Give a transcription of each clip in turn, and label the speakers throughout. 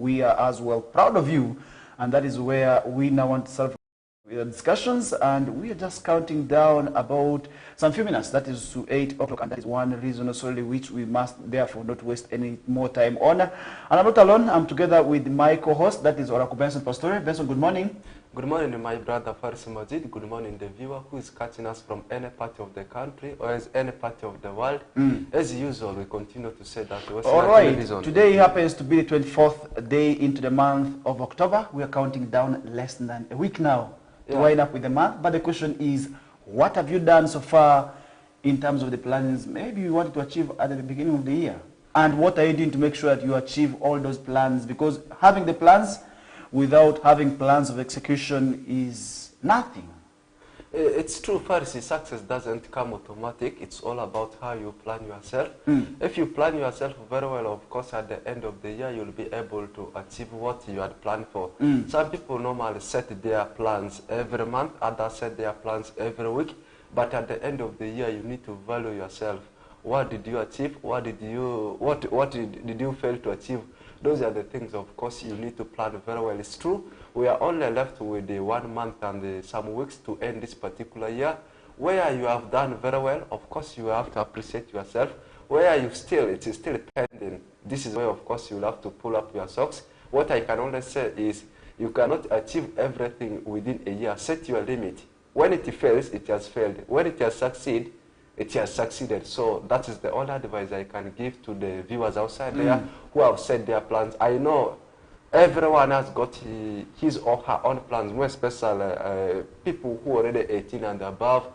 Speaker 1: we are as well proud of you, and that is where we now want to start discussions, and we are just counting down about some few minutes, that is to 8 o'clock, and that is one reason necessarily which we must therefore not waste any more time on. And I'm not alone, I'm together with my co-host, that is Oracle Benson Pastore. Benson, good morning.
Speaker 2: Good morning, my brother Faris Majid. Good morning, the viewer who is catching us from any part of the country or any part of the world. As usual, we continue to say that.
Speaker 1: All right, today happens to be the 24th day into the month of October. We are counting down less than a week now to wind up with the month. But the question is, what have you done so far in terms of the plans maybe you wanted to achieve at the beginning of the year? And what are you doing to make sure that you achieve all those plans? Because having the plans without having plans of execution is nothing.
Speaker 2: It's true, Farsi, success doesn't come automatic. It's all about how you plan yourself. If you plan yourself very well, of course, at the end of the year, you'll be able to achieve what you had planned for. Some people normally set their plans every month, others set their plans every week. But at the end of the year, you need to value yourself. What did you achieve? What did you fail to achieve? Those are the things, of course, you need to plan very well. It's true, we are only left with the 1 month and some weeks to end this particular year. Where you have done very well, of course, you have to appreciate yourself. Where it is still pending, this is where, of course, you'll have to pull up your socks. What I can only say is, you cannot achieve everything within a year. Set your limit. When it fails, it has failed. When it has succeeded, it has succeeded. So that is the only advice I can give to the viewers outside there who have set their plans. I know everyone has got his or her own plans, more especially people who are already 18 and above.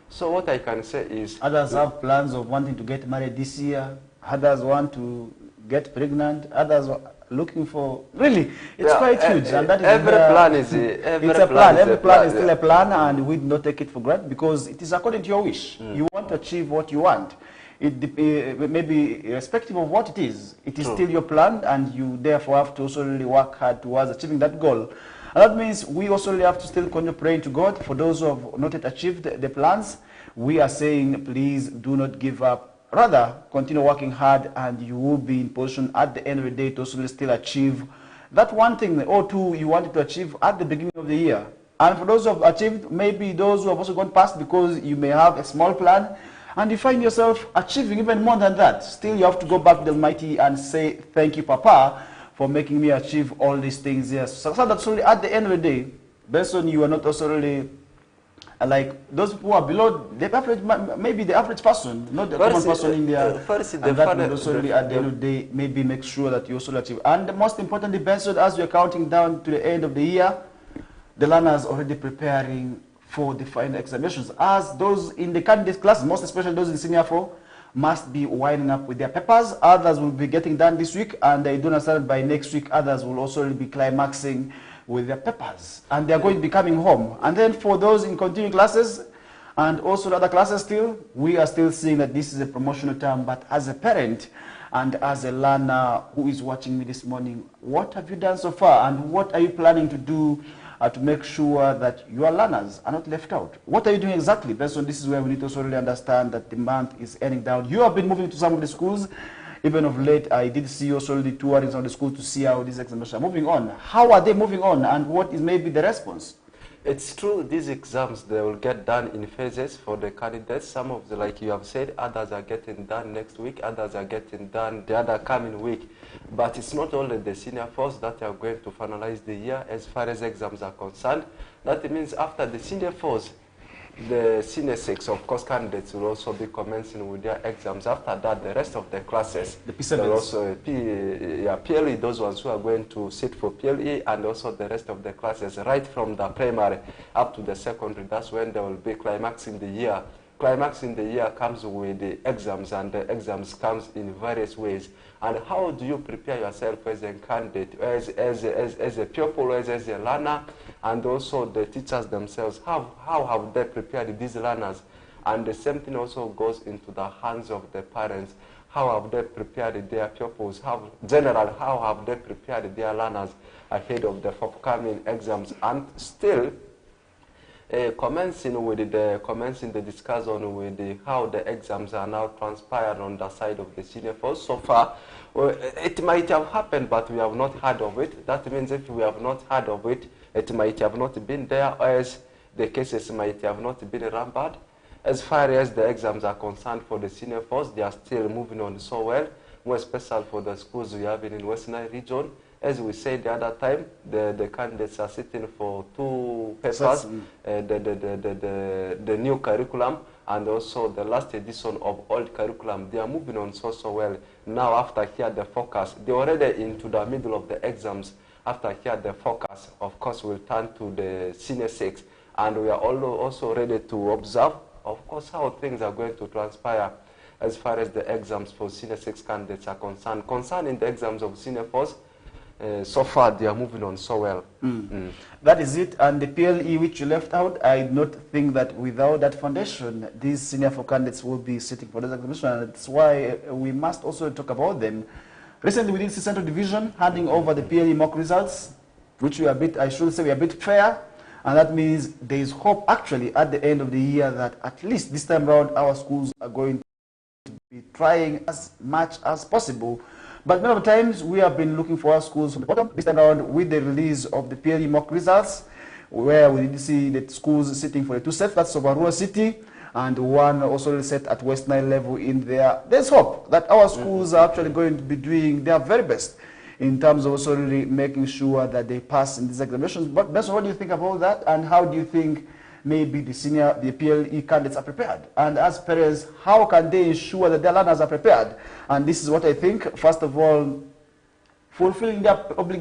Speaker 2: So what I can say is,
Speaker 1: others have plans of wanting to get married this year, others want to get pregnant, others are looking for, really, it's quite huge. And that is
Speaker 2: every plan is
Speaker 1: every plan is still a plan, and we do not take it for granted because it is according to your wish. You want to achieve what you want. It may be irrespective of what it is still your plan, and you therefore have to also really work hard towards achieving that goal. And that means we also really have to still continue praying to God. For those who have not yet achieved the plans, we are saying, please do not give up. Rather, continue working hard, and you will be in position at the end of the day to also still achieve that one thing or two you wanted to achieve at the beginning of the year. And for those who have achieved, maybe those who have also gone past, because you may have a small plan and you find yourself achieving even more than that. Still, you have to go back to the Almighty and say, thank you, Papa, for making me achieve all these things. Yes. So that's really at the end of the day, Benson, you are not also really like those who are below the average, maybe the average person, not the common person in there. And that will also really at the end of the day maybe make sure that you also achieve. And most importantly, Benson, as we are counting down to the end of the year, the learners already preparing for the final examinations. As those in the candidate classes, most especially those in senior 4, must be winding up with their papers. Others will be getting done this week, and I do understand by next week others will also be climaxing with their papers, and they are going to be coming home. And then for those in continuing classes and also other classes still, we are still seeing that this is a promotional term. But as a parent and as a learner who is watching me this morning, what have you done so far, and what are you planning to do to make sure that your learners are not left out? What are you doing exactly? Based on this is where we need to also really understand that the month is ending down. You have been moving to some of the schools. Even of late, I did see also the tours on the school to see how these examinations are moving on. How are they moving on, and what is maybe the response?
Speaker 2: It's true, these exams, they will get done in phases for the candidates. Some of the, like you have said, others are getting done next week, others are getting done the other coming week. But it's not only the senior 4s that are going to finalize the year as far as exams are concerned. That means after the senior 4s, the senior 6, of course, candidates will also be commencing with their exams. After that, the rest of the classes,
Speaker 1: the P7s,
Speaker 2: also PLE, those ones who are going to sit for PLE, and also the rest of the classes, right from the primary up to the secondary. That's when they will be climaxing the year. Climaxing the year comes with the exams, and the exams comes in various ways. And how do you prepare yourself as a candidate, as a pupil, as a learner, and also the teachers themselves? How have they prepared these learners? And the same thing also goes into the hands of the parents. How have they prepared their pupils? How have they prepared their learners ahead of the forthcoming exams? And still, commencing the discussion with how the exams are now transpired on the side of the senior force. So far, well, it might have happened, but we have not heard of it. That means if we have not heard of it, it might have not been there, or else the cases might have not been rampant. As far as the exams are concerned for the senior force, they are still moving on so well, more especially for the schools we have in West Nile region. As we said the other time, the candidates are sitting for 2 papers, the new curriculum and also the last edition of old curriculum. They are moving on so well. Now after here the focus, they're already into the middle of the exams. After here the focus, of course, will turn to the senior 6, and we are also ready to observe, of course, how things are going to transpire as far as the exams for senior 6 candidates are concerned. Concerning the exams of senior 4s, so far they are moving on so well.
Speaker 1: That is it. And the PLE which you left out, I do not think that without that foundation, these senior 4 candidates will be sitting for this examination. And that's why we must also talk about them. Recently, we did see Central Division handing over the PLE mock results, which we are a bit, I should say, we are a bit fair. And that means there is hope actually at the end of the year that at least this time around our schools are going to be trying as much as possible. But many of the times we have been looking for our schools from the bottom. This time around with the release of the PLE mock results, where we did see the schools sitting for the 2 sets, that's Sobarua City, and one also set at West Nile level in there. There's hope that our schools are actually going to be doing their very best in terms of also really making sure that they pass in these examinations. But Benson, what do you think about that, and how do you think maybe the PLE candidates are prepared? And as parents, how can they ensure that their learners are prepared? And this is what I think, first of all, fulfilling their obligation.